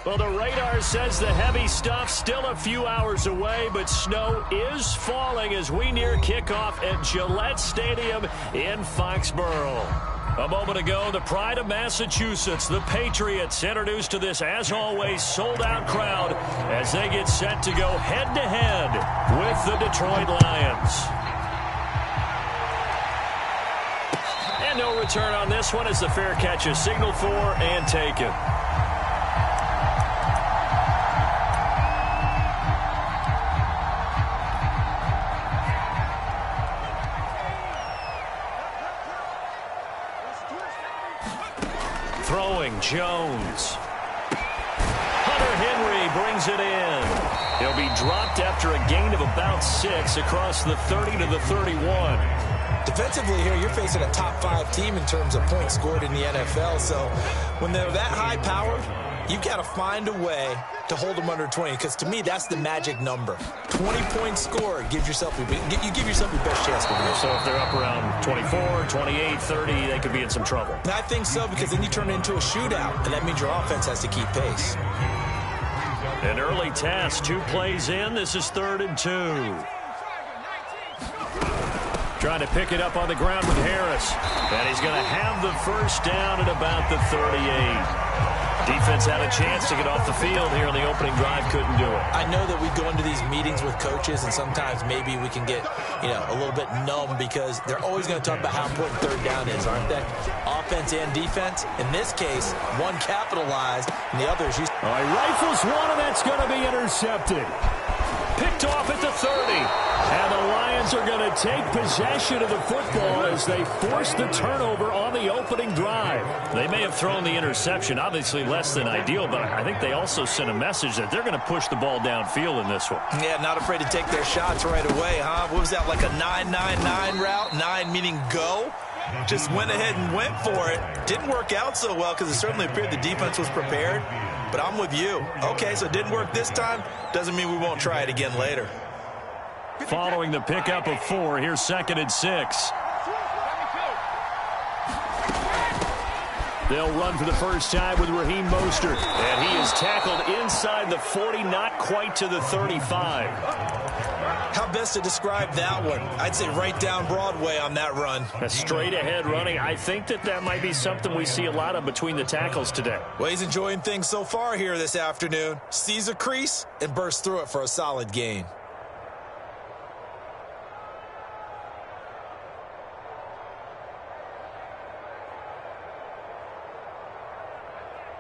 Well, the radar says the heavy stuff still a few hours away, but snow is falling as we near kickoff at Gillette Stadium in Foxborough. A moment ago, the pride of Massachusetts, the Patriots, introduced to this, as always, sold-out crowd as they get set to go head-to-head with the Detroit Lions. And no return on this one as the fair catch is signaled for and taken. Throwing, Jones. Hunter Henry brings it in. He'll be dropped after a gain of about 6 across the 30 to the 31. Defensively here, you're facing a top-5 team in terms of points scored in the NFL. So when they're that high-powered, you've got to find a way to hold them under 20, because to me, that's the magic number. 20 points scored gives yourself you give yourself your best chance to win. So if they're up around 24, 28, 30, they could be in some trouble. I think so, because then you turn it into a shootout, and that means your offense has to keep pace. An early task, 2 plays in. This is 3rd and 2. Trying to pick it up on the ground with Harris. And he's going to have the first down at about the 38. Defense had a chance to get off the field here on the opening drive, couldn't do it. I know that we go into these meetings with coaches, and sometimes maybe we can get, a little bit numb because they're always going to talk about how important 3rd down is, aren't they? Offense and defense. In this case, one capitalized, and the other is used. All right, rifles one, and that's going to be intercepted. Picked off at the 30. And the Lions are going to take possession of the football as they force the turnover on the opening drive. They may have thrown the interception, obviously less than ideal, but I think they also sent a message that they're going to push the ball downfield in this one. Yeah, not afraid to take their shots right away, huh? What was that, like a 9-9-9 route? 9 meaning go? Just went ahead and went for it. Didn't work out so well because it certainly appeared the defense was prepared. But I'm with you. Okay, so it didn't work this time. Doesn't mean we won't try it again later. Following the pickup of 4, here's 2nd and 6. They'll run for the first time with Raheem Mostert. And he is tackled inside the 40, not quite to the 35. How best to describe that one? I'd say right down Broadway on that run. A straight ahead running. I think that might be something we see a lot of between the tackles today. Well, he's enjoying things so far here this afternoon. Sees a crease and bursts through it for a solid gain.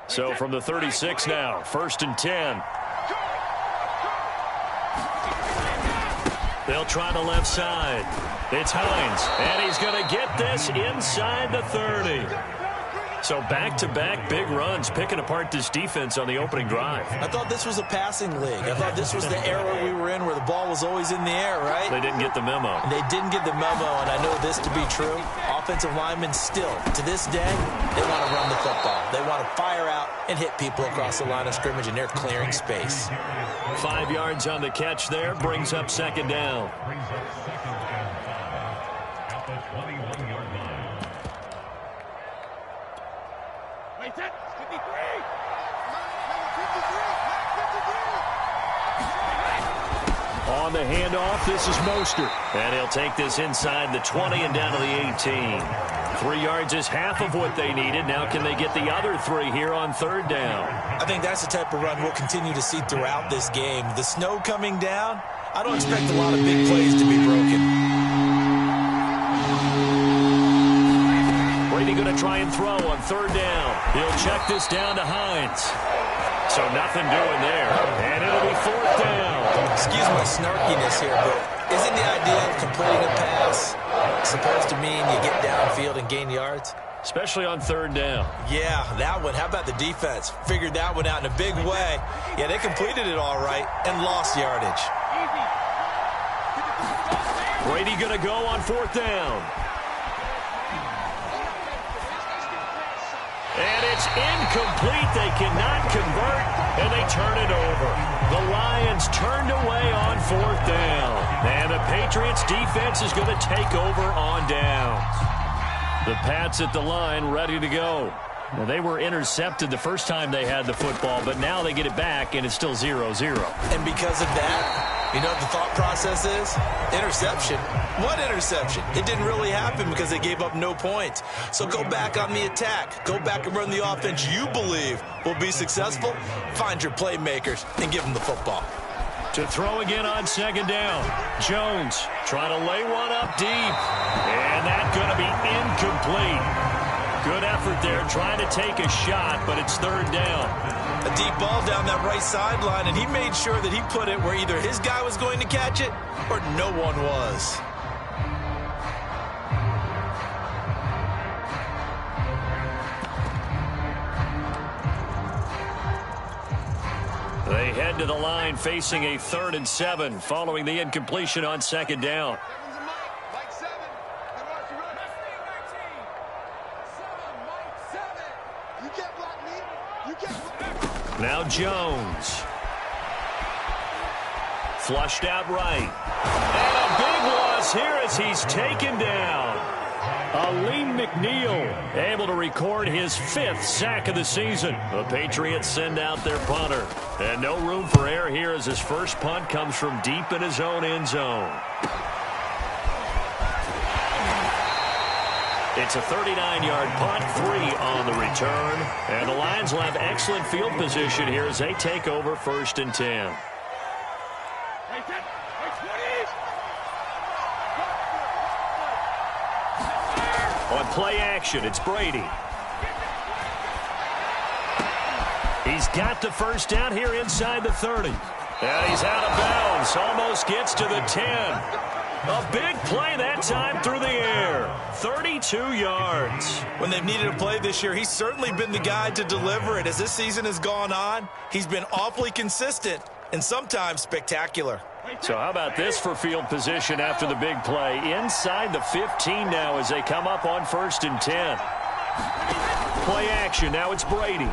So from the 36 now, 1st and 10. They'll try the left side. It's Hines, and he's going to get this inside the 30. So back-to-back big runs, picking apart this defense on the opening drive. I thought this was a passing league. I thought this was the era we were in where the ball was always in the air, right? They didn't get the memo. They didn't get the memo, and I know this to be true. Offensive linemen still, to this day, they want to run the football. They want to fire out and hit people across the line of scrimmage, and they're clearing space. 5 yards on the catch there, brings up 2nd down. On the handoff, this is Mostert. And he'll take this inside the 20 and down to the 18. 3 yards is half of what they needed. Now can they get the other 3 here on 3rd down? I think that's the type of run we'll continue to see throughout this game. The snow coming down, I don't expect a lot of big plays to be broken. Brady going to try and throw on 3rd down. He'll check this down to Hines. So nothing doing there. And it'll be 4th down. Excuse my snarkiness here, but isn't the idea of completing a pass supposed to mean you get downfield and gain yards? Especially on 3rd down. Yeah, that one. How about the defense? Figured that one out in a big way. Yeah, they completed it all right and lost yardage. Brady going to go on 4th down. And it's incomplete. They cannot convert, and they turn it over. The Lions turned away on 4th down. And the Patriots defense is going to take over on downs. The Pats at the line ready to go. Well, they were intercepted the first time they had the football, but now they get it back, and it's still 0-0. And because of that, you know what the thought process is? Interception. What interception? It didn't really happen because they gave up no points. So go back on the attack. Go back and run the offense you believe will be successful. Find your playmakers and give them the football. To throw again on second down. Jones trying to lay one up deep. And that's going to be incomplete. Good effort there trying to take a shot, but it's third down. A deep ball down that right sideline, and he made sure that he put it where either his guy was going to catch it or no one was. They head to the line facing a 3rd and 7 following the incompletion on second down. Now Jones. Flushed out right. And a big loss here as he's taken down. Aleem McNeil able to record his 5th sack of the season. The Patriots send out their punter. And no room for error here as his first punt comes from deep in his own end zone. It's a 39-yard punt, 3 on the return. And the Lions will have excellent field position here as they take over 1st and 10. On play action, it's Brady. He's got the first down here inside the 30. And he's out of bounds. Almost gets to the 10. A big play that time through the air. 32 yards. When they've needed a play this year, he's certainly been the guy to deliver it. As this season has gone on, he's been awfully consistent and sometimes spectacular. So how about this for field position after the big play? Inside the 15 now as they come up on 1st and 10. Play action. Now it's Brady.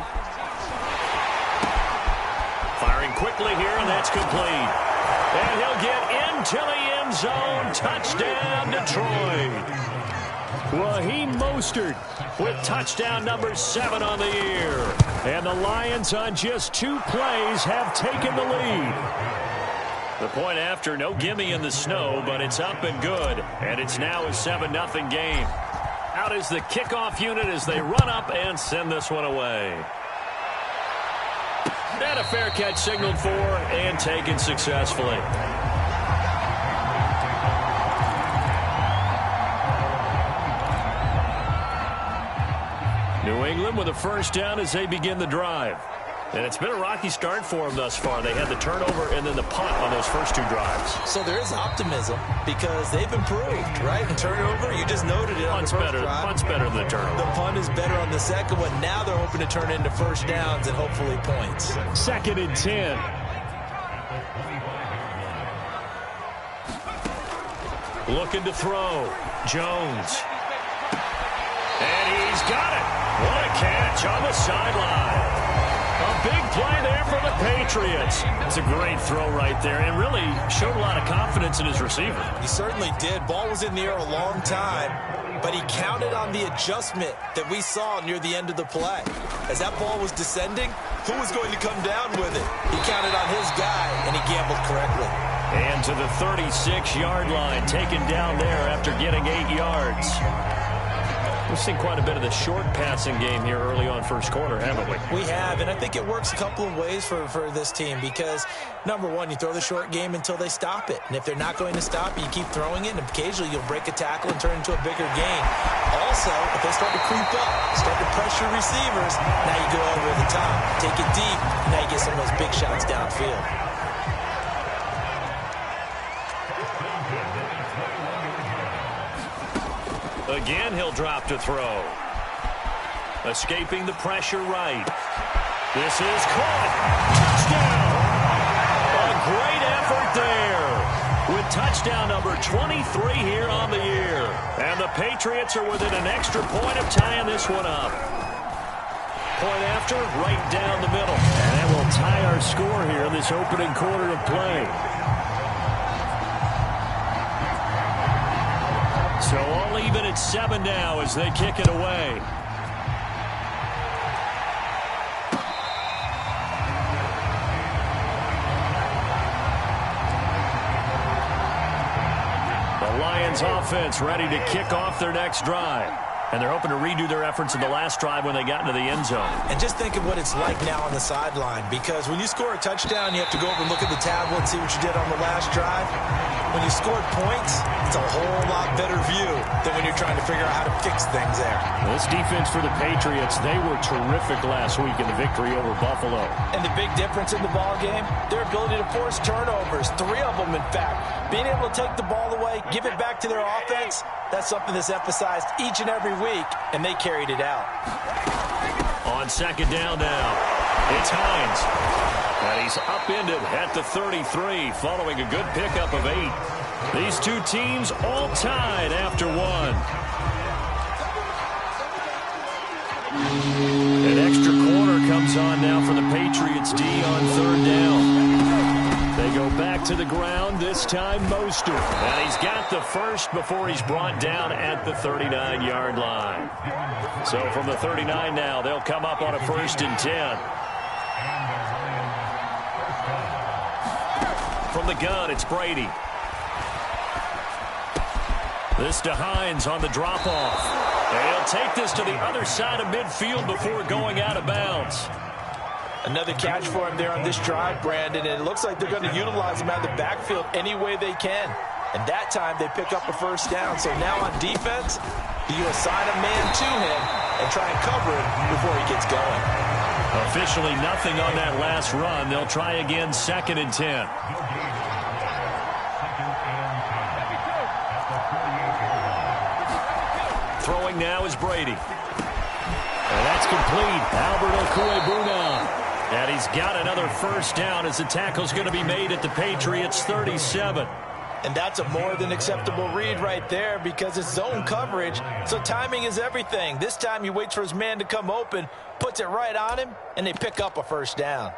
Firing quickly here, and that's complete. And he'll get into the end zone. Touchdown, Detroit. Raheem Mostert with touchdown number 7 on the year. And the Lions on just 2 plays have taken the lead. The point after, no gimme in the snow, but it's up and good. And it's now a 7-0 game. Out is the kickoff unit as they run up and send this one away. And a fair catch signaled for and taken successfully. New England with a first down as they begin the drive. And it's been a rocky start for them thus far. They had the turnover and then the punt on those first 2 drives. So there is optimism because they've improved, right? And turnover, you just noted it on the first drive. Punt's better than the turnover. The punt is better on the second one. Now they're hoping to turn it into first downs and hopefully points. 2nd and 10. Looking to throw. Jones. And he's got it. What a catch on the sideline. A big play there for the Patriots. It's a great throw right there and really showed a lot of confidence in his receiver. He certainly did. Ball was in the air a long time, but he counted on the adjustment that we saw near the end of the play. As that ball was descending, who was going to come down with it? He counted on his guy, and he gambled correctly. And to the 36-yard line, taken down there after getting 8 yards. We've seen quite a bit of the short passing game here early on first quarter, haven't we? We have, and I think it works a couple of ways for this team because, number one, you throw the short game until they stop it. And if they're not going to stop it, you keep throwing it, and occasionally you'll break a tackle and turn into a bigger gain. Also, if they start to creep up, start to pressure receivers, now you go over the top, take it deep, and now you get some of those big shots downfield. Again, he'll drop to throw. Escaping the pressure right. This is caught. Touchdown! A great effort there. With touchdown number 23 here on the year. And the Patriots are within an extra point of tying this one up. Point after, right down the middle. And that will tie our score here in this opening quarter of play. So all even at 7 now as they kick it away. Lions offense ready to kick off their next drive. And they're hoping to redo their efforts in the last drive when they got into the end zone. And just think of what it's like now on the sideline, because when you score a touchdown, you have to go over and look at the tablet and see what you did on the last drive. When you scored points, it's a whole lot better view than when you're trying to figure out how to fix things there. This defense for the Patriots, they were terrific last week in the victory over Buffalo. And the big difference in the ball game, their ability to force turnovers, 3 of them in fact. Being able to take the ball away, give it back to their offense, that's something that's emphasized each and every week, and they carried it out. On second down now, it's Hines. And he's upended at the 33 following a good pickup of 8. These two teams all tied after 1. An extra corner comes on now for the Patriots D on third down. They go back to the ground, this time Mostert. And he's got the first before he's brought down at the 39-yard line. So from the 39 now, they'll come up on a 1st and 10. From the gun, it's Brady. This to Hines on the drop-off. And he'll take this to the other side of midfield before going out of bounds. Another catch for him there on this drive, Brandon, and it looks like they're going to utilize him out of the backfield any way they can. And that time they pick up a 1st down. So now on defense, do you assign a man to him and try and cover him before he gets going? Officially nothing on that last run. They'll try again, 2nd and 10. Throwing now is Brady. And that's complete. Albert Okwuegbunam. And he's got another 1st down as the tackle's going to be made at the Patriots 37. And that's a more than acceptable read right there because it's zone coverage, so timing is everything. This time he waits for his man to come open, puts it right on him, and they pick up a 1st down.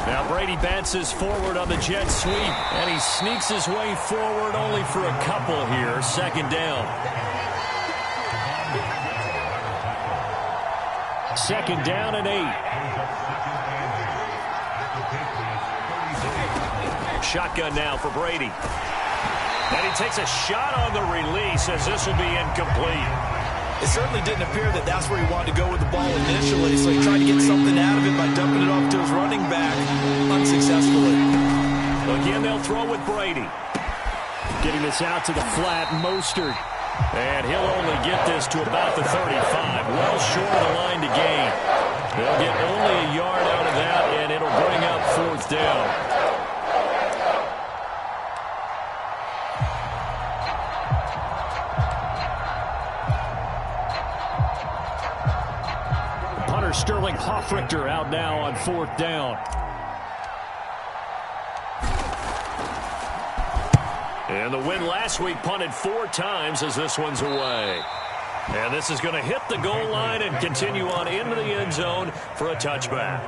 Now Brady bounces forward on the jet sweep, and he sneaks his way forward only for a couple here. 2nd down. 2nd down and 8. Shotgun now for Brady. And he takes a shot on the release as this will be incomplete. It certainly didn't appear that that's where he wanted to go with the ball initially, so he tried to get something out of it by dumping it off to his running back unsuccessfully. Again, they'll throw with Brady. Getting this out to the flat, Mostert. And he'll only get this to about the 35, well short of the line to gain. They'll get only a yard out of that, and it'll bring up 4th down. Sterling Hoffrichter out now on 4th down. And the win last week punted 4 times as this one's away. And this is going to hit the goal line and continue on into the end zone for a touchback.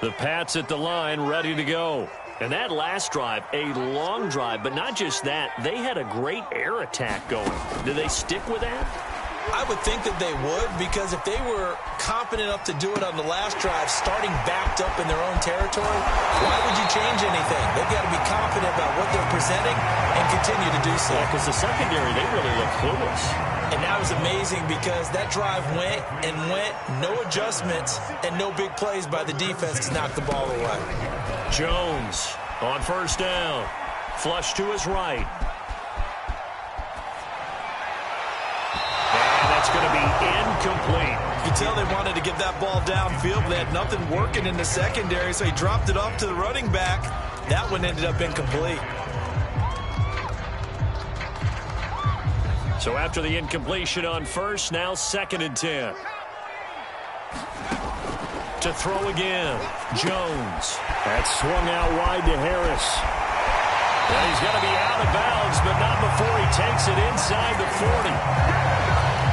The Pats at the line ready to go. And that last drive, a long drive, but not just that, they had a great air attack going. Do they stick with that? I would think that they would, because if they were confident enough to do it on the last drive, starting backed up in their own territory, why would you change anything? They've got to be confident about what they're presenting and continue to do so. Yeah, because the secondary, they really look clueless. And that was amazing because that drive went and went, no adjustments, and no big plays by the defense to knock the ball away. Jones on 1st down. Flush to his right. That's going to be incomplete. You can tell they wanted to get that ball downfield, but they had nothing working in the secondary, so he dropped it off to the running back. That one ended up incomplete. So after the incompletion on 1st, now 2nd and 10. To throw again, Jones. That's swung out wide to Harris. And he's going to be out of bounds, but not before he takes it inside the 40.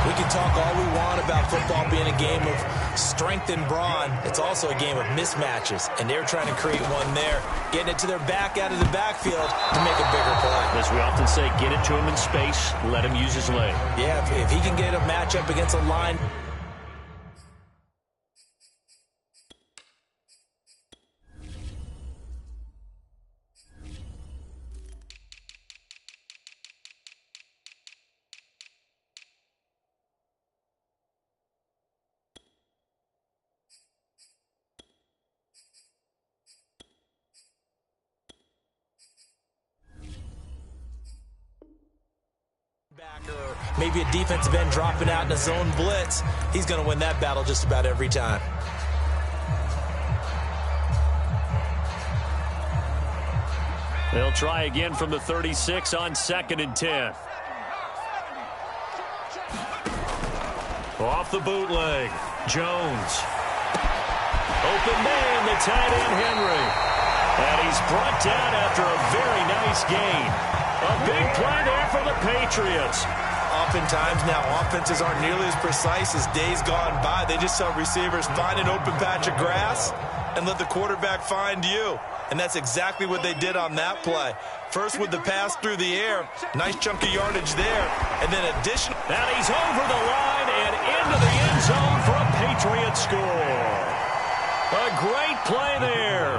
We can talk all we want about football being a game of strength and brawn. It's also a game of mismatches, and they're trying to create one there, getting it to their back out of the backfield to make a bigger play. As we often say, get it to him in space, let him use his leg. Yeah, if he can get a matchup against a line. Or maybe a defensive end dropping out in a zone blitz, he's going to win that battle just about every time. They'll try again from the 36 on 2nd and 10. Off the bootleg, Jones. Open man, the tight end Henry. And he's brought down after a very nice gain. A big play there for the Patriots. Oftentimes now, offenses aren't nearly as precise as days gone by. They just tell receivers, find an open patch of grass and let the quarterback find you. And that's exactly what they did on that play. First with the pass through the air. Nice chunk of yardage there. And then additional. And he's over the line and into the end zone for a Patriot score. A great play there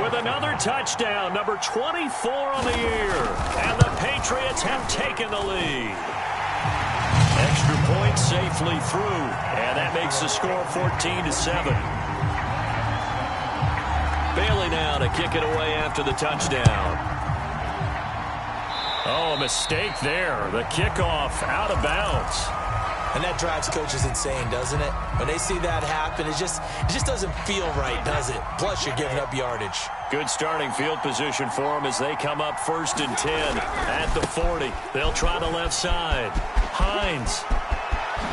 with another touchdown, number 24 on the year. And the Patriots have taken the lead. Extra point safely through, and that makes the score 14-7. Bailey now to kick it away after the touchdown. Oh, a mistake there. The kickoff out of bounds. And that drives coaches insane, doesn't it? When they see that happen, it just doesn't feel right, does it? Plus, you're giving up yardage. Good starting field position for them as they come up 1st and 10 at the 40. They'll try the left side. Hines.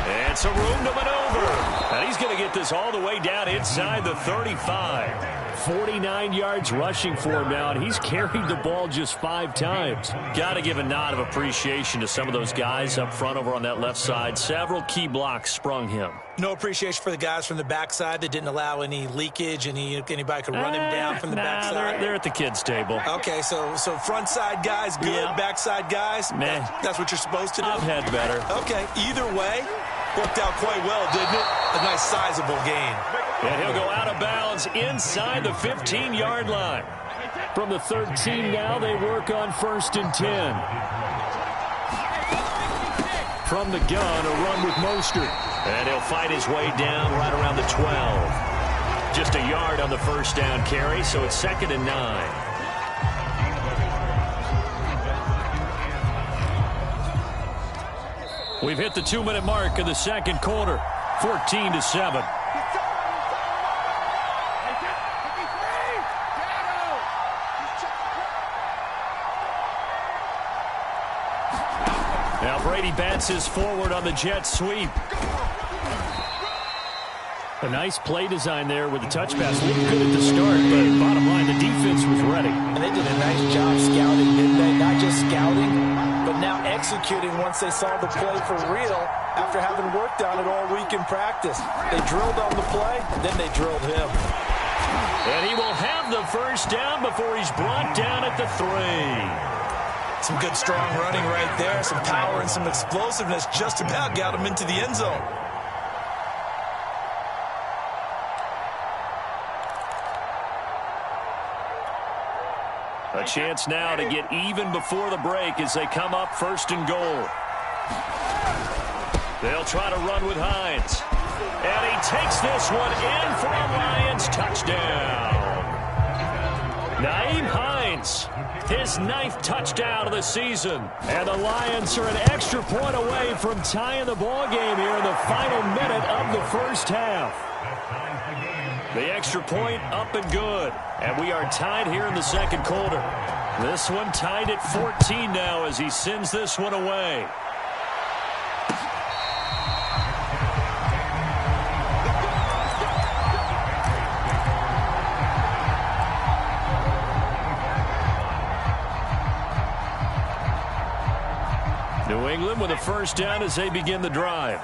And some room to maneuver. And he's going to get this all the way down inside the 35. 49 yards rushing for him now, and he's carried the ball just 5 times. Got to give a nod of appreciation to some of those guys up front over on that left side. Several key blocks sprung him. No appreciation for the guys from the backside that didn't allow any leakage, anybody could run him down from the backside. They're at the kids' table. Okay, so front side guys good, yeah. Backside guys, that's what you're supposed to do? I've had better. Okay, either way, worked out quite well, didn't it? A nice sizable gain. And he'll go out of bounds inside the 15-yard line. From the 13 now, they work on 1st and 10. From the gun, a run with Mostert. And he'll fight his way down right around the 12. Just a yard on the first down carry, so it's 2nd and 9. We've hit the 2-minute mark of the second quarter, 14-7. Now Brady bounces forward on the jet sweep. A nice play design there with the touch pass. Looked good at the start, but bottom line, the defense was ready. And they did a nice job scouting, didn't they? Not just scouting, but now executing once they saw the play for real after having worked on it all week in practice. They drilled on the play, then they drilled him. And he will have the first down before he's brought down at the 3. Some good, strong running right there. Some power and some explosiveness just about got him into the end zone. A chance now to get even before the break as they come up 1st and goal. They'll try to run with Hines. And he takes this one in for a Lions touchdown. Nyheim Hines, his 9th touchdown of the season. And the Lions are an extra point away from tying the ball game here in the final minute of the first half. The extra point up and good. And we are tied here in the second quarter. This one tied at 14 now as he sends this one away. New England them with a first down as they begin the drive.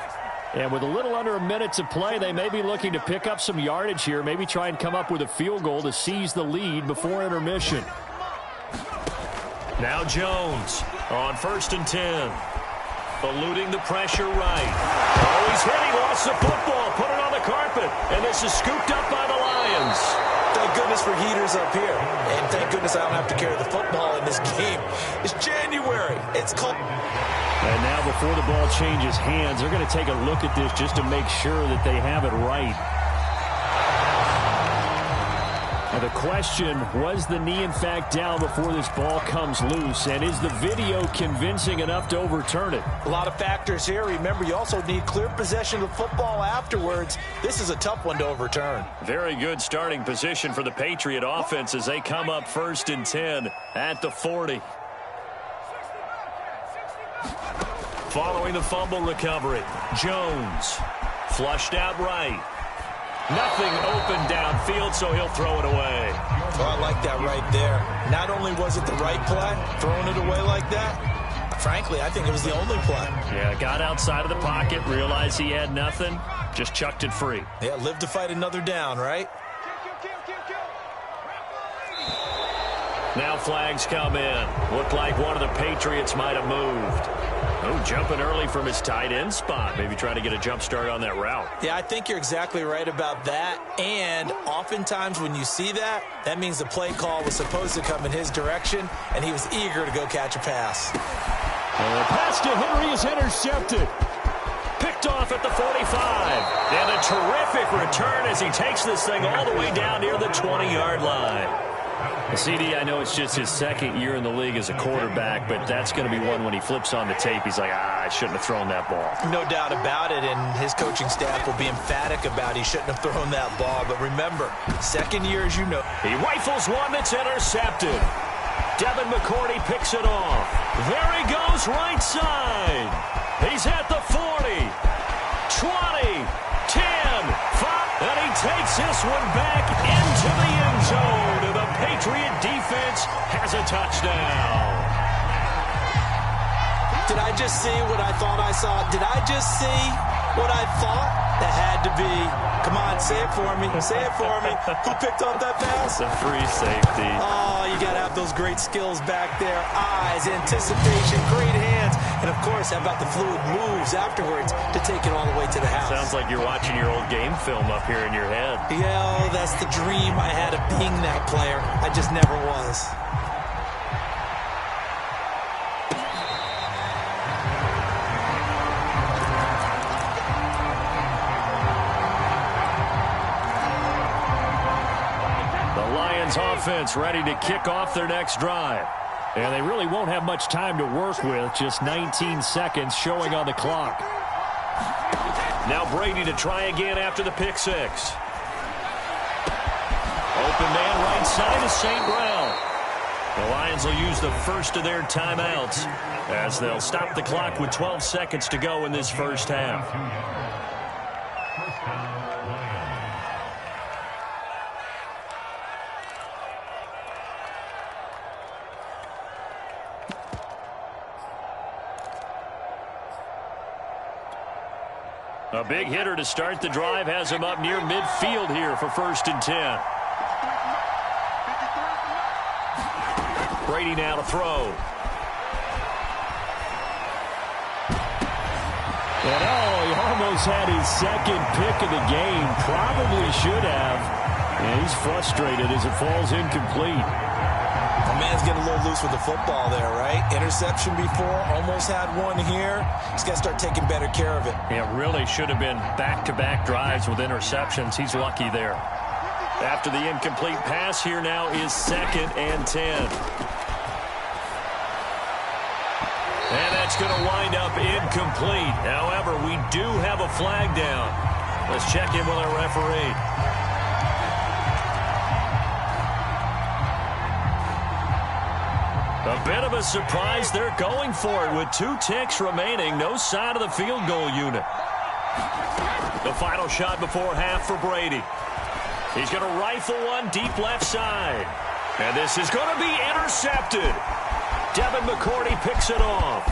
And with a little under a minute to play, they may be looking to pick up some yardage here, maybe try and come up with a field goal to seize the lead before intermission. Now Jones on 1st and 10. Eluding the pressure right. Oh, he's hit. He lost the football. Put it on the carpet. And this is scooped up by the Lions. Thank goodness for heaters up here. And thank goodness I don't have to carry the football in this game. It's January. It's cold. And now before the ball changes hands, they're going to take a look at this just to make sure that they have it right. And the question, was the knee in fact down before this ball comes loose? And is the video convincing enough to overturn it? A lot of factors here. Remember, you also need clear possession of the football afterwards. This is a tough one to overturn. Very good starting position for the Patriot offense as they come up 1st and 10 at the 40. Following the fumble recovery, Jones flushed out right. Nothing open downfield, so he'll throw it away. Oh, I like that right there. Not only was it the right play, throwing it away like that, frankly, I think it was the only play. Yeah, got outside of the pocket, realized he had nothing, just chucked it free. Yeah, live to fight another down, right? Now flags come in. Looked like one of the Patriots might have moved. Oh, jumping early from his tight end spot. Maybe trying to get a jump start on that route. Yeah, I think you're exactly right about that. And oftentimes when you see that, that means the play call was supposed to come in his direction, and he was eager to go catch a pass. And the pass to Henry is intercepted. Picked off at the 45. And a terrific return as he takes this thing all the way down near the 20-yard line. CD, I know it's just his second year in the league as a quarterback, but that's going to be one when he flips on the tape. He's like, I shouldn't have thrown that ball. No doubt about it, and his coaching staff will be emphatic about he shouldn't have thrown that ball. But remember, second year, as you know. He rifles one that's intercepted. Devin McCourty picks it off. There he goes, right side. He's at the 40, 20, 10, 5, and he takes this one back into the end zone. The Patriot defense has a touchdown. Did I just see what I thought I saw? Did I just see what I thought? That had to be. Come on, say it for me. Say it for me. Who picked up that pass? The free safety. Oh, you got to have those great skills back there. Eyes, anticipation, great hands. And, of course, how about the fluid moves afterwards to take it all the way to the house? Sounds like you're watching your old game film up here in your head. Yeah, that's the dream I had of being that player. I just never was. Offense ready to kick off their next drive. And they really won't have much time to work with. Just 19 seconds showing on the clock. Now Brady to try again after the pick six. Open man right side is St. Brown. The Lions will use the first of their timeouts as they'll stop the clock with 12 seconds to go in this first half. A big hitter to start the drive has him up near midfield here for 1st and 10. Brady now to throw. And he almost had his second pick of the game. Probably should have. And he's frustrated as it falls incomplete. The man's getting a little loose with the football there, right? Interception before, almost had one here. He's got to start taking better care of it. It really should have been back-to-back drives with interceptions. He's lucky there. After the incomplete pass, here now is 2nd and 10. And that's going to wind up incomplete. However, we do have a flag down. Let's check in with our referee. A bit of a surprise. They're going for it with 2 ticks remaining. No sign of the field goal unit. The final shot before half for Brady. He's going to rifle one deep left side. And this is going to be intercepted. Devin McCourty picks it off.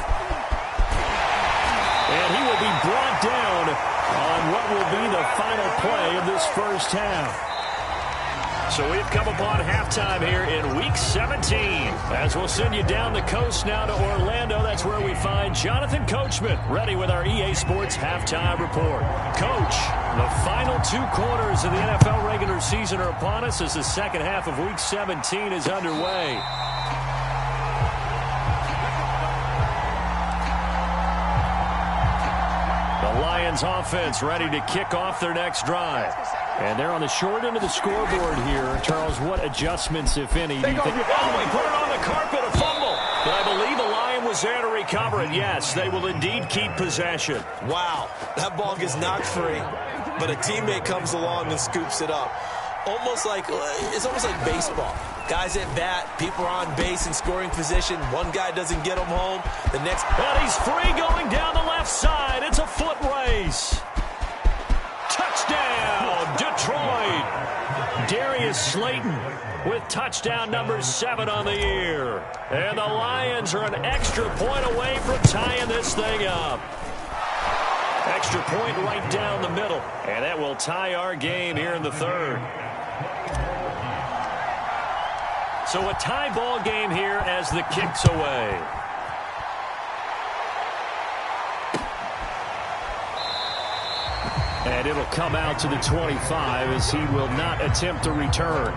And he will be brought down on what will be the final play of this first half. So we've come upon halftime here in Week 17. As we'll send you down the coast now to Orlando, that's where we find Jonathan Coachman ready with our EA Sports Halftime Report. Coach, the final 2 quarters of the NFL regular season are upon us as the second half of Week 17 is underway. The Lions offense ready to kick off their next drive. And they're on the short end of the scoreboard here. Charles, what adjustments, if any, do you think? Oh, he put it on the carpet, a fumble. But I believe a Lion was there to recover it. Yes, they will indeed keep possession. Wow, that ball gets knocked free, but a teammate comes along and scoops it up. It's almost like baseball. Guys at bat, people are on base in scoring position. One guy doesn't get him home. The next... And he's free going down the left side. It's a foot race. Touchdown, Detroit. Darius Slayton with touchdown number 7 on the year. And the Lions are an extra point away from tying this thing up. Extra point right down the middle. And that will tie our game here in the third. So a tie ball game here as the kick's away. And it'll come out to the 25 as he will not attempt to return.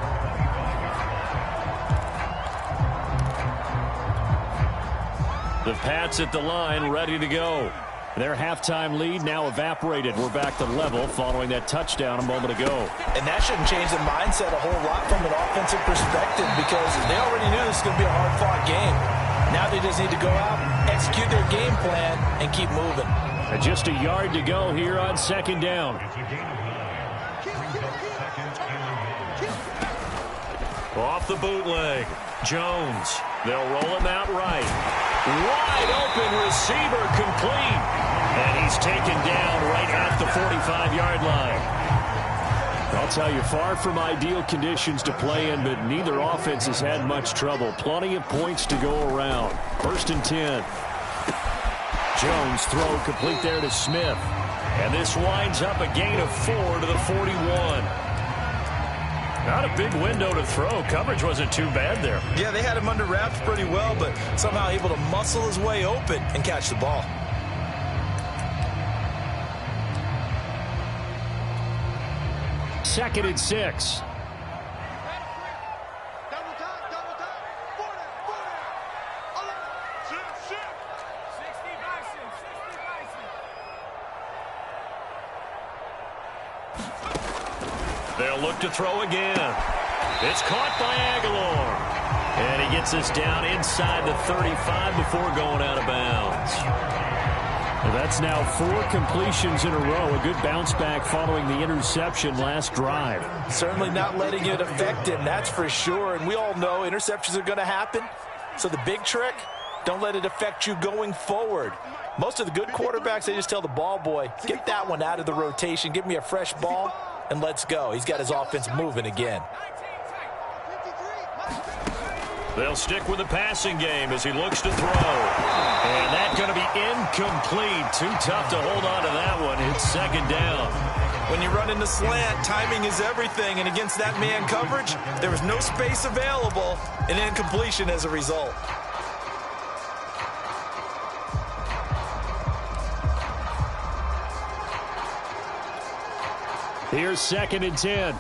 The Pats at the line ready to go. Their halftime lead now evaporated. We're back to level following that touchdown a moment ago. And that shouldn't change the mindset a whole lot from an offensive perspective because they already knew this was going to be a hard-fought game. Now they just need to go out, execute their game plan, and keep moving. And just a yard to go here on second down. Off the bootleg. Jones. They'll roll him out right. Wide open receiver complete. And he's taken down right at the 45-yard line. I'll tell you, far from ideal conditions to play in, but neither offense has had much trouble. Plenty of points to go around. 1st and 10. Jones throw complete there to Smith. And this winds up a gain of 4 to the 41. Not a big window to throw. Coverage wasn't too bad there. Yeah, they had him under wraps pretty well, but somehow able to muscle his way open and catch the ball. Second and 6. They'll look to throw again. It's caught by Aguilar. And he gets us down inside the 35 before going out of bounds. Well, that's now 4 completions in a row. A good bounce back following the interception last drive. Certainly not letting it affect him, that's for sure. And we all know interceptions are going to happen. So the big trick, don't let it affect you going forward. Most of the good quarterbacks, they just tell the ball boy, get that one out of the rotation, give me a fresh ball, and let's go. He's got his offense moving again. They'll stick with the passing game as he looks to throw. And that's going to be incomplete. Too tough to hold on to that one. It's second down. When you run into slant, timing is everything. And against that man coverage, there was no space available, and incompletion as a result. Here's second and 10.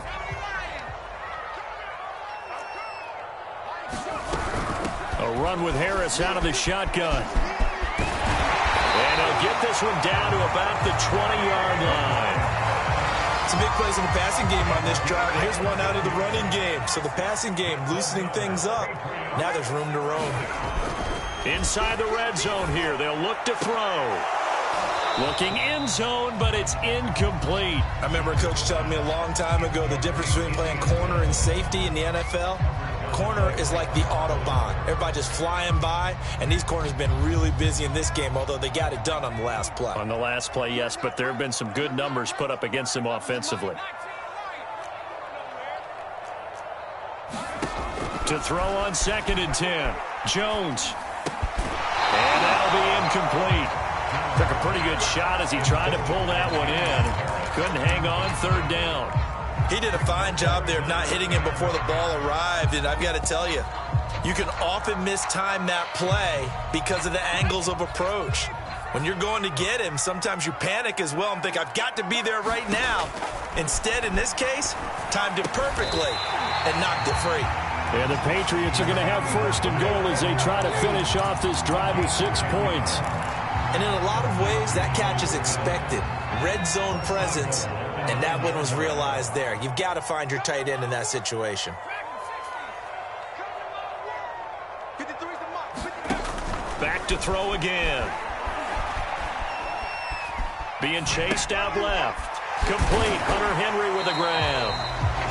A run with Harris out of the shotgun. And he'll get this one down to about the 20-yard line. Some big plays in the passing game on this drive. And here's one out of the running game. So the passing game loosening things up. Now there's room to roam. Inside the red zone here. They'll look to throw. Looking end zone, but it's incomplete. I remember a coach telling me a long time ago the difference between playing corner and safety in the NFL. Corner is like the Autobahn. Everybody just flying by, and these corners have been really busy in this game, although they got it done on the last play. On the last play, yes, but there have been some good numbers put up against them offensively. To throw on second and 10. Jones. And that'll be incomplete. Took a pretty good shot as he tried to pull that one in. Couldn't hang on third down. He did a fine job there of not hitting him before the ball arrived, and I've got to tell you, you can often mistime that play because of the angles of approach. When you're going to get him, sometimes you panic as well and think, I've got to be there right now. Instead, in this case, timed it perfectly and knocked it free. And the Patriots are going to have first and goal as they try to finish off this drive with 6 points. And in a lot of ways, that catch is expected. Red zone presence, and that one was realized there. You've got to find your tight end in that situation. Back to throw again. Being chased out left. Complete. Hunter Henry with a grab.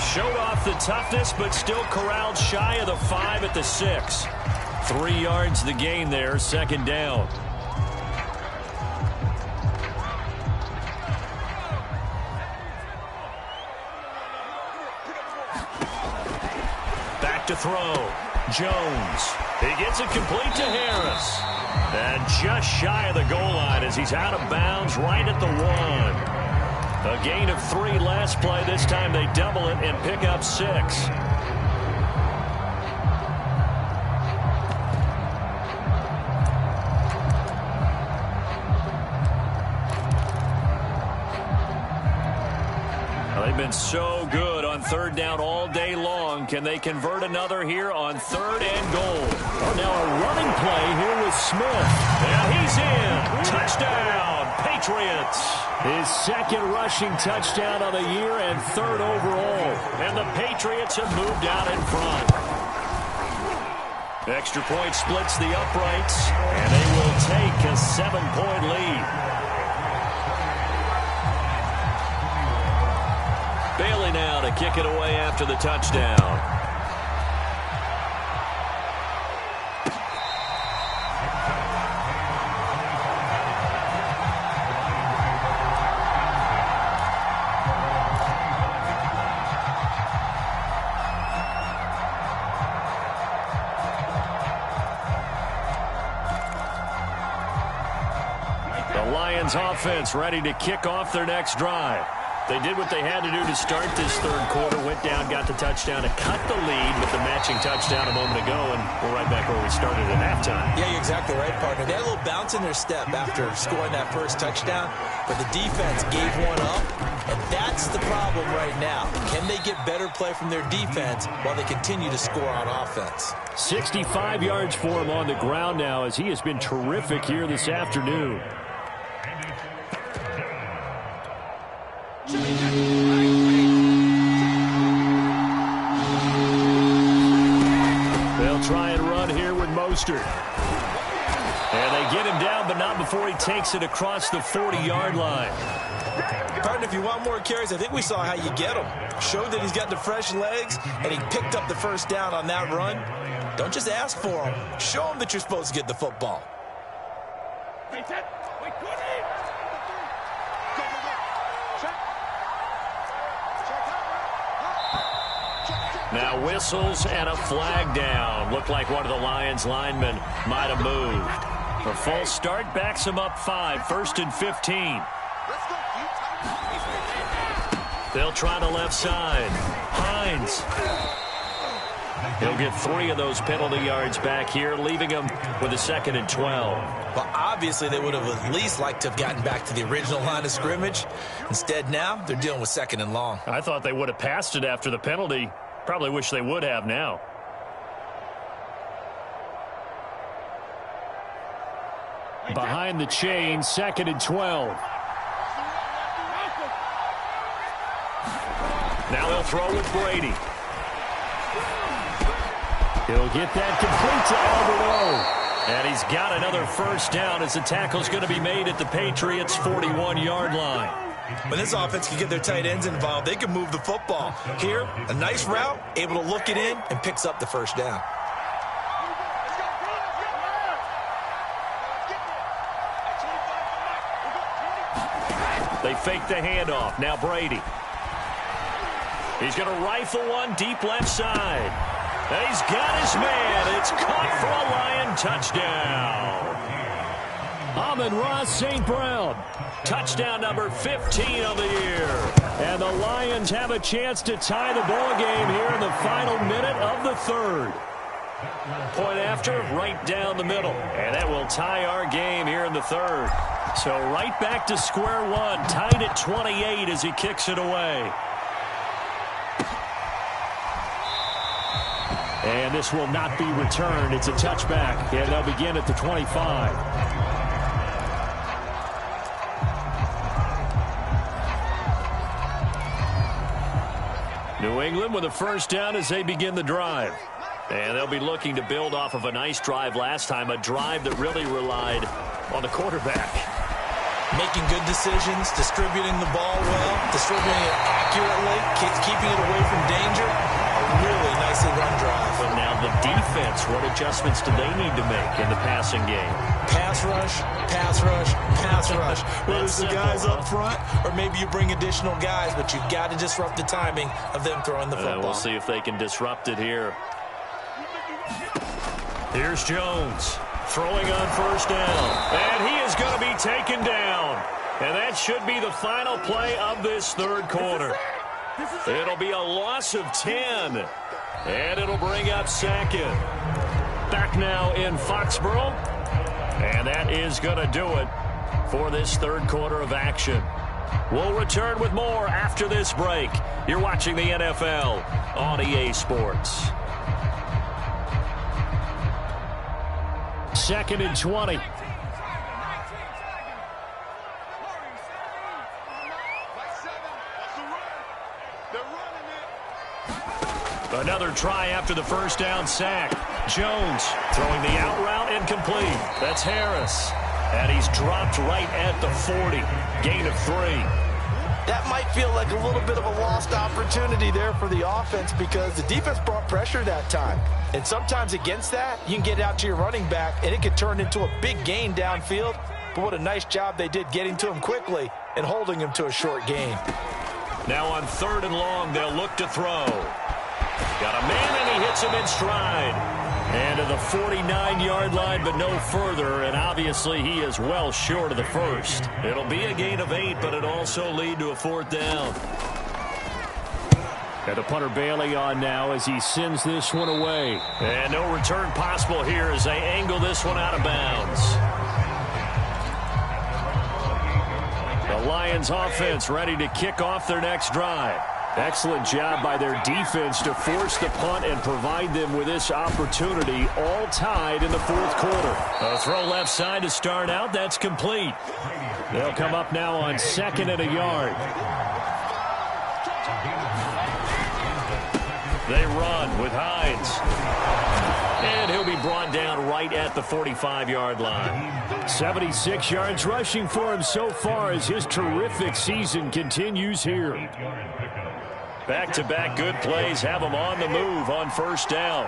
Showed off the toughness, but still corralled shy of the 5 at the 6. 3 yards the gain there, second down. Back to throw. Jones. He gets it complete to Harris. And just shy of the goal line as he's out of bounds right at the 1. A gain of 3 last play. This time they double it and pick up 6. They've been so good on third down all day long. Can they convert another here on third and goal? Oh, now a running play here with Smith. And he's in. Touchdown, Patriots. His second rushing touchdown of the year and third overall. And the Patriots have moved out in front. Extra point splits the uprights, and they will take a 7-point lead. Bailey now to kick it away after the touchdown. The Lions offense ready to kick off their next drive. They did what they had to do to start this third quarter, went down, got the touchdown to cut the lead with the matching touchdown a moment ago, and we're right back where we started at halftime. Yeah, you're exactly right, partner. They had a little bounce in their step after scoring that first touchdown, but the defense gave one up, and that's the problem right now. Can they get better play from their defense while they continue to score on offense? 65 yards for him on the ground now as he has been terrific here this afternoon. They'll try and run here with Mostert. And they get him down, but not before he takes it across the 40-yard line. Partner, if you want more carries, I think we saw how you get them. Showed that he's got the fresh legs, and he picked up the first down on that run. Don't just ask for them. Show them that you're supposed to get the football. Now whistles and a flag down. Looked like one of the Lions linemen might have moved. A false start backs him up 5, first and 15. They'll try the left side. Hines. He'll get 3 of those penalty yards back here, leaving him with a second and 12. Well, obviously they would have at least liked to have gotten back to the original line of scrimmage. Instead now, they're dealing with second and long. I thought they would have passed it after the penalty. Probably wish they would have now. Behind the chain, second and 12. Now he'll throw with Brady. He'll get that complete to Albert O. And he's got another first down as the tackle's going to be made at the Patriots' 41-yard line. When this offense can get their tight ends involved, they can move the football. Here, a nice route, able to look it in, and picks up the first down. They fake the handoff. Now Brady. He's going to rifle one deep left side. And he's got his man. It's caught for a Lion touchdown. Amon-Ra St. Brown. Touchdown number 15 of the year. And the Lions have a chance to tie the ball game here in the final minute of the third. Point after, right down the middle. And that will tie our game here in the third. So right back to square one, tied at 28 as he kicks it away. And this will not be returned. It's a touchback, and they'll begin at the 25. New England with a first down as they begin the drive. And they'll be looking to build off of a nice drive last time, a drive that really relied on the quarterback. Making good decisions, distributing the ball well, distributing it accurately, keeping it away from danger. A really nicely run drive. But now the defense, what adjustments do they need to make in the passing game? Pass rush, pass rush, pass rush. Whether it's the guys up front or maybe you bring additional guys, but you've got to disrupt the timing of them throwing the football. We'll see if they can disrupt it here. Here's Jones throwing on first down. And he is going to be taken down. And that should be the final play of this third quarter. It'll be a loss of 10. And it'll bring up second. Back now in Foxborough. And that is going to do it for this third quarter of action. We'll return with more after this break. You're watching the NFL on EA Sports. 2nd and 20. Another try after the first down sack. Jones throwing the out route incomplete. That's Harris. And he's dropped right at the 40. Gain of 3. That might feel like a little bit of a lost opportunity there for the offense because the defense brought pressure that time. And sometimes against that, you can get out to your running back, and it could turn into a big gain downfield. But what a nice job they did getting to him quickly and holding him to a short gain. Now on 3rd and long, they'll look to throw. Got a man, and he hits him in stride. And to the 49-yard line, but no further. And obviously, he is well short of the first. It'll be a gain of 8, but it'll also lead to a 4th down. And the punter Bailey on now as he sends this one away. And no return possible here as they angle this one out of bounds. The Lions offense ready to kick off their next drive. Excellent job by their defense to force the punt and provide them with this opportunity, all tied in the 4th quarter. A throw left side to start out. That's complete. They'll come up now on 2nd and a yard. They run with Hines. And he'll be brought down right at the 45-yard line. 76 yards rushing for him so far as his terrific season continues here. Back-to-back good plays have him on the move on first down.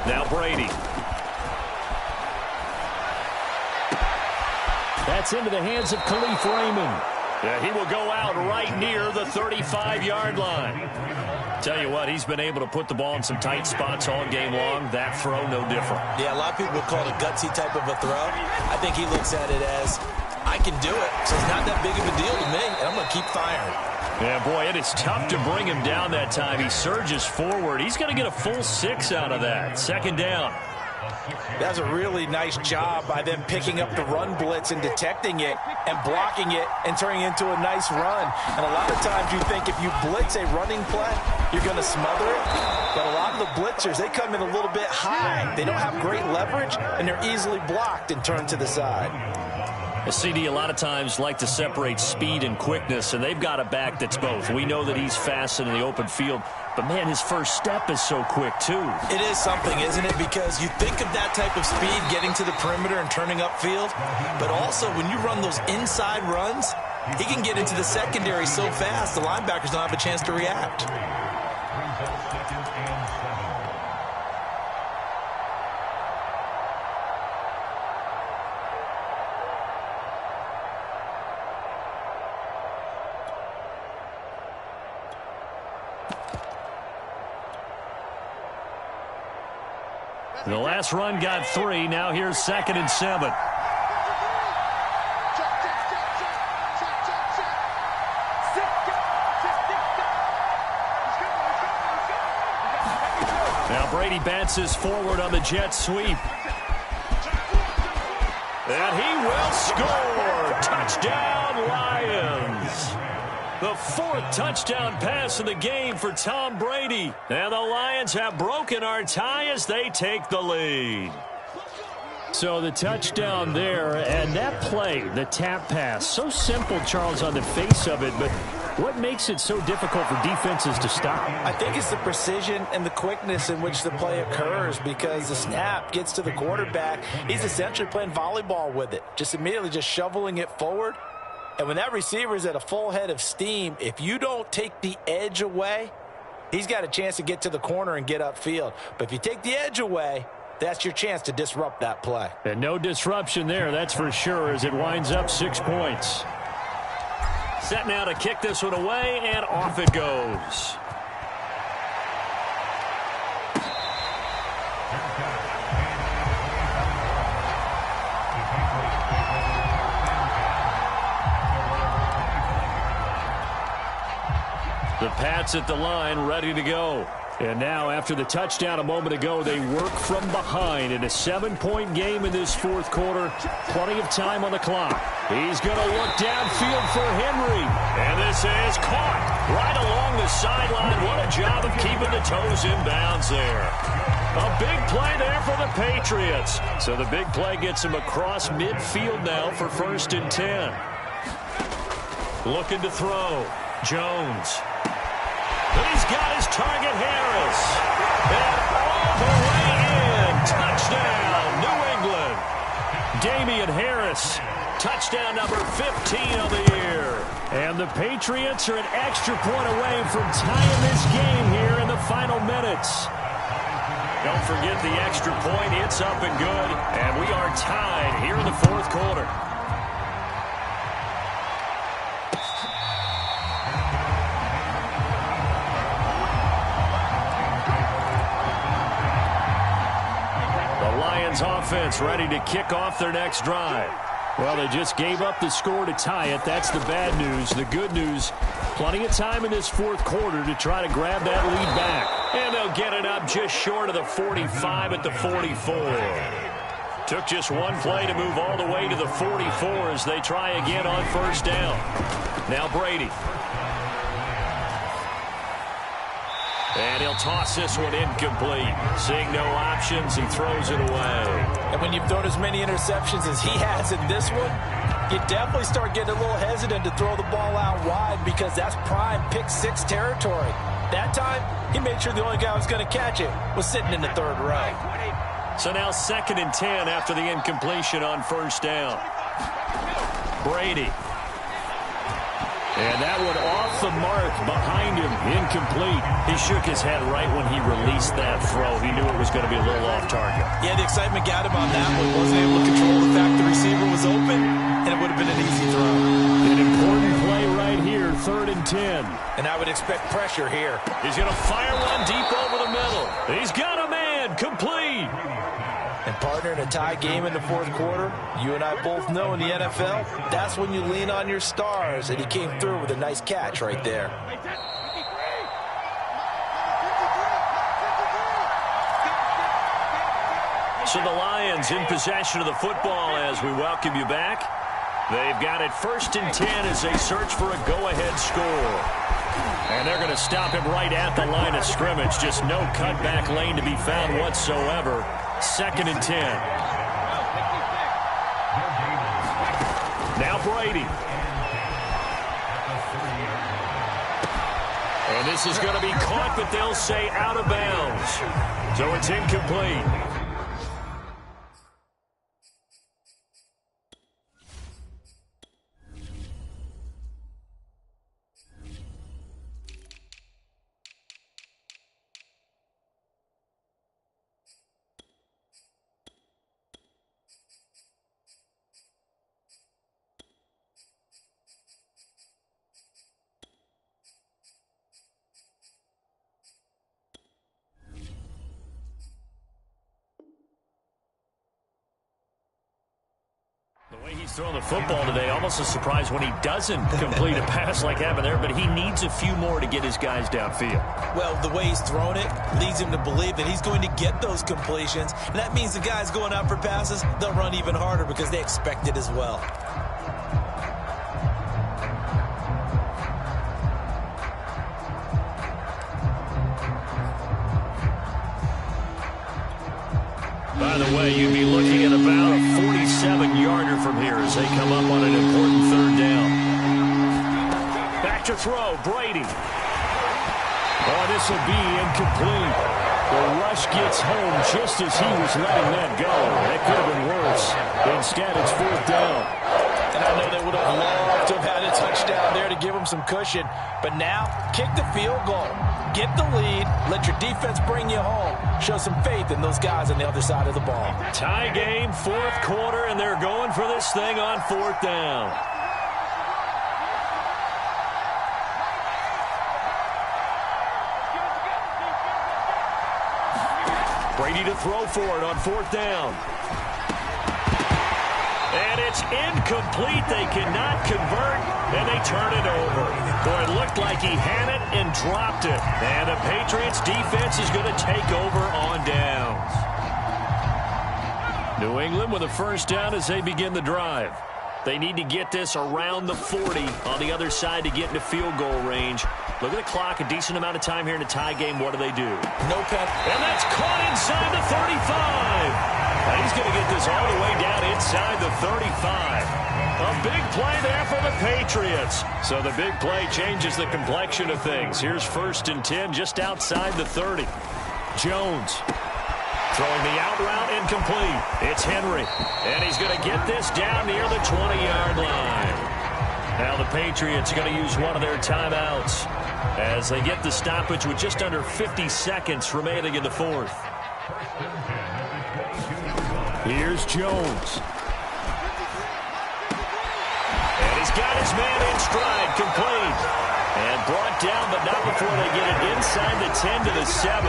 Now Brady. That's into the hands of Khalif Raymond. Yeah, he will go out right near the 35-yard line. Tell you what, he's been able to put the ball in some tight spots all game long. That throw, no different. Yeah, a lot of people would call it a gutsy type of a throw. I think he looks at it as, I can do it, so it's not that big of a deal to me, and I'm going to keep firing. Yeah, boy, it is tough to bring him down that time. He surges forward. He's going to get a full 6 out of that. 2nd down. That's a really nice job by them picking up the run blitz and detecting it and blocking it and turning it into a nice run. And a lot of times you think if you blitz a running play, you're going to smother it. But a lot of the blitzers, they come in a little bit high. They don't have great leverage, and they're easily blocked and turned to the side. A CD a lot of times like to separate speed and quickness, and they've got a back that's both. We know that he's fast in the open field, but, man, his first step is so quick, too. It is something, isn't it? Because you think of that type of speed getting to the perimeter and turning upfield, but also when you run those inside runs, he can get into the secondary so fast the linebackers don't have a chance to react. The last run got 3. Now here's 2nd and 7. Now Brady bounces forward on the jet sweep. And he will score. Touchdown, Lions. The 4th touchdown pass in the game for Tom Brady. And the Lions have broken our tie as they take the lead. So the touchdown there, and that play, the tap pass, so simple, Charles, on the face of it, but what makes it so difficult for defenses to stop? I think it's the precision and the quickness in which the play occurs, because the snap gets to the quarterback. He's essentially playing volleyball with it, just immediately just shoveling it forward. And when that receiver is at a full head of steam, if you don't take the edge away, he's got a chance to get to the corner and get upfield. But if you take the edge away, that's your chance to disrupt that play. And no disruption there, that's for sure, as it winds up 6 points. Set now to kick this one away, and off it goes. The Pats at the line, ready to go. And now, after the touchdown a moment ago, they work from behind in a 7-point game in this 4th quarter. Plenty of time on the clock. He's going to look downfield for Henry. And this is caught right along the sideline. What a job of keeping the toes in bounds there. A big play there for the Patriots. So the big play gets him across midfield now for 1st and 10. Looking to throw. Jones. But he's got his target, Harris. And all the way in. Touchdown, New England. Damian Harris. Touchdown number 15 of the year. And the Patriots are an extra point away from tying this game here in the final minutes. Don't forget the extra point. It's up and good. And we are tied here in the 4th quarter. Offense ready to kick off their next drive. Well, they just gave up the score to tie it. That's the bad news. The good news, plenty of time in this 4th quarter to try to grab that lead back. And they'll get it up just short of the 45 at the 44. Took just one play to move all the way to the 44 as they try again on 1st down. Now Brady. And he'll toss this one incomplete. Seeing no options, he throws it away. And when you've thrown as many interceptions as he has in this one, you definitely start getting a little hesitant to throw the ball out wide, because that's prime pick-6 territory. That time, he made sure the only guy who was going to catch it was sitting in the 3rd row. So now 2nd and 10 after the incompletion on 1st down. Brady. And that one off the mark behind him, incomplete. He shook his head right when he released that throw. He knew it was going to be a little off target. Yeah, the excitement got him on that one. Wasn't able to control the fact the receiver was open, and it would have been an easy throw. An important play right here, 3rd and 10. And I would expect pressure here. He's going to fire one deep over the middle. He's got a man, complete. And partner, in a tie game in the 4th quarter, you and I both know in the NFL, that's when you lean on your stars, and he came through with a nice catch right there. So the Lions in possession of the football as we welcome you back. They've got it 1st and 10 as they search for a go-ahead score. And they're going to stop him right at the line of scrimmage. Just no cutback lane to be found whatsoever. 2nd and 10. Now Brady. And this is going to be caught, but they'll say out of bounds. So it's incomplete. He's throwing the football today. Almost a surprise when he doesn't complete a pass like happened there, but he needs a few more to get his guys downfield. Well, the way he's thrown it leads him to believe that he's going to get those completions. And that means the guys going out for passes, they'll run even harder because they expect it as well. By the way, you'd be looking at about a 47-yarder from here as they come up on an important third down. Back to throw, Brady. Oh, this will be incomplete. The rush gets home just as he was letting that go. That could have been worse. Instead, it's fourth down. And I know they would have loved to have had a touchdown there to give them some cushion. But now, kick the field goal. Get the lead. Let your defense bring you home. Show some faith in those guys on the other side of the ball. Tie game, fourth quarter, and they're going for this thing on fourth down. Brady to throw for it on fourth down. And it's incomplete. They cannot convert, and they turn it over. Boy, it looked like he had it and dropped it. And the Patriots defense is going to take over on downs. New England with a first down as they begin the drive. They need to get this around the 40 on the other side to get into field goal range. Look at the clock, a decent amount of time here in a tie game. What do they do? No pen. And that's caught inside the 35. Now he's going to get this all the way down inside the 35. A big play there for the Patriots. So the big play changes the complexion of things. Here's 1st and 10 just outside the 30. Jones throwing the out route incomplete. It's Henry. And he's going to get this down near the 20-yard line. Now the Patriots are going to use one of their timeouts as they get the stoppage with just under 50 seconds remaining in the fourth. Here's Jones. And he's got his man in stride, complete. And brought down, but not before they get it inside the 10 to the 7.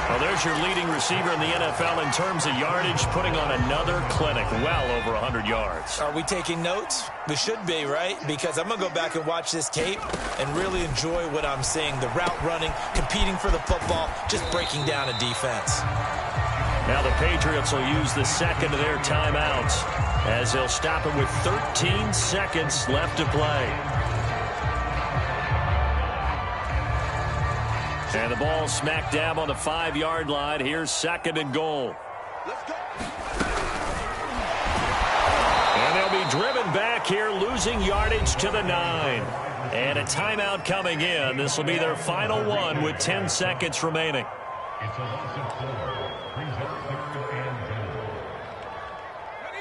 Well, there's your leading receiver in the NFL in terms of yardage, putting on another clinic, well over 100 yards. Are we taking notes? We should be, right? Because I'm going to go back and watch this tape and really enjoy what I'm seeing. The route running, competing for the football, just breaking down a defense. Now the Patriots will use the second of their timeouts as they'll stop it with 13 seconds left to play. And the ball smack dab on the 5-yard line. Here's 2nd and goal. And they'll be driven back here, losing yardage to the 9. And a timeout coming in. This will be their final one with 10 seconds remaining.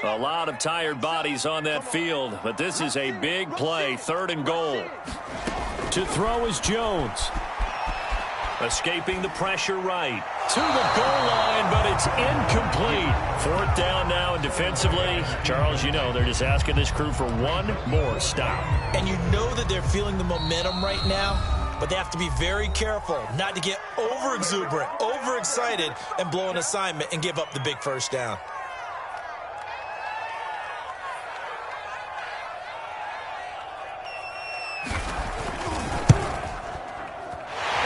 A lot of tired bodies on that field, but this is a big play. 3rd and goal. To throw is Jones. Escaping the pressure right. To the goal line, but it's incomplete. 4th down now, and defensively, Charles, you know, they're just asking this crew for one more stop. And you know that they're feeling the momentum right now, but they have to be very careful not to get over-exuberant, over-excited, and blow an assignment and give up the big first down.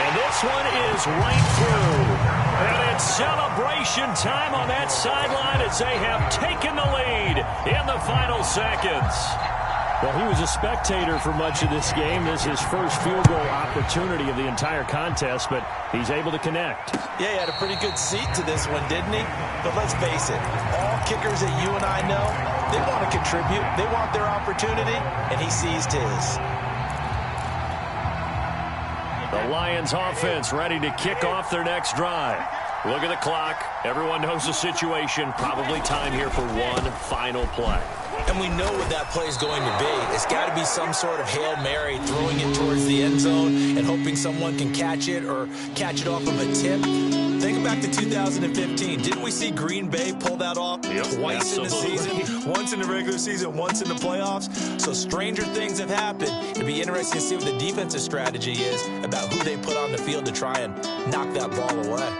This one is right through. And it's celebration time on that sideline as they have taken the lead in the final seconds. Well, he was a spectator for much of this game. This is his first field goal opportunity of the entire contest, but he's able to connect. Yeah, he had a pretty good seat to this one, didn't he? But let's face it, all kickers that you and I know, they want to contribute. They want their opportunity, and he seized his. The Lions offense ready to kick off their next drive. Look at the clock. Everyone knows the situation. Probably time here for one final play. And we know what that play is going to be. It's got to be some sort of Hail Mary, throwing it towards the end zone and hoping someone can catch it or catch it off of a tip. Think back to 2015. Didn't we see Green Bay pull that off twice in the season? Once in the regular season, once in the playoffs. So stranger things have happened. It'll be interesting to see what the defensive strategy is about who they put on the field to try and knock that ball away.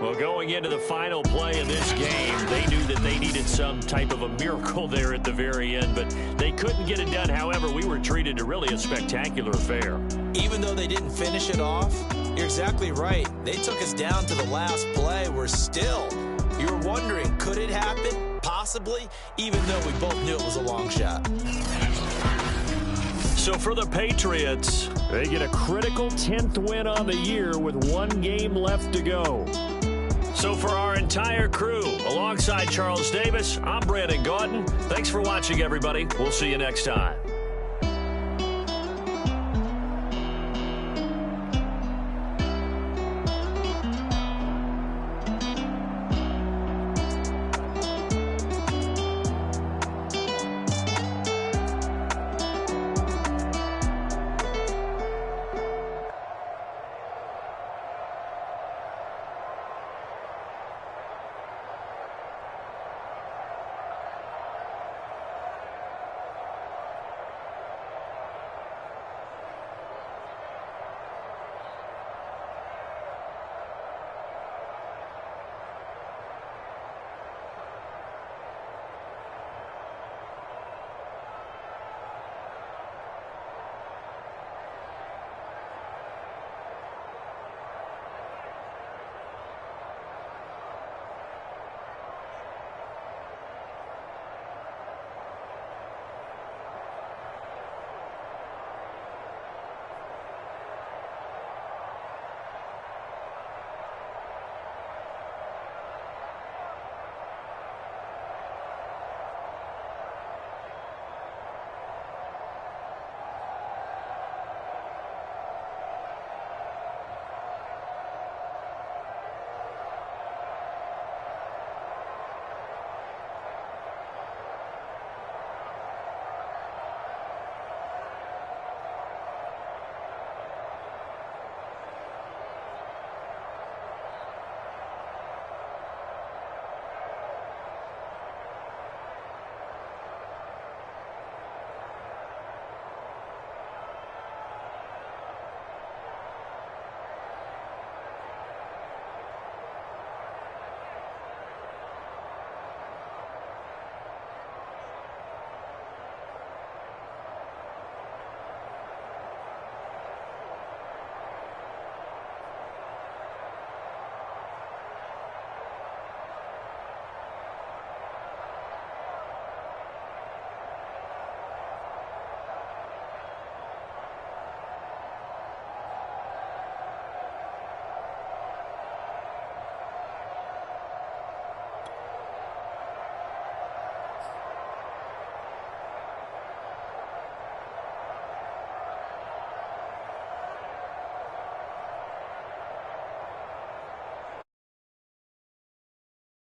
Well, going into the final play of this game, they knew that they needed some type of a miracle there at the very end, but they couldn't get it done. However, we were treated to really a spectacular affair. Even though they didn't finish it off, you're exactly right. They took us down to the last play. We're still, you were wondering, could it happen? Possibly, even though we both knew it was a long shot. So for the Patriots, they get a critical 10th win on the year with one game left to go. So for our entire crew, alongside Charles Davis, I'm Brandon Gaudin. Thanks for watching, everybody. We'll see you next time.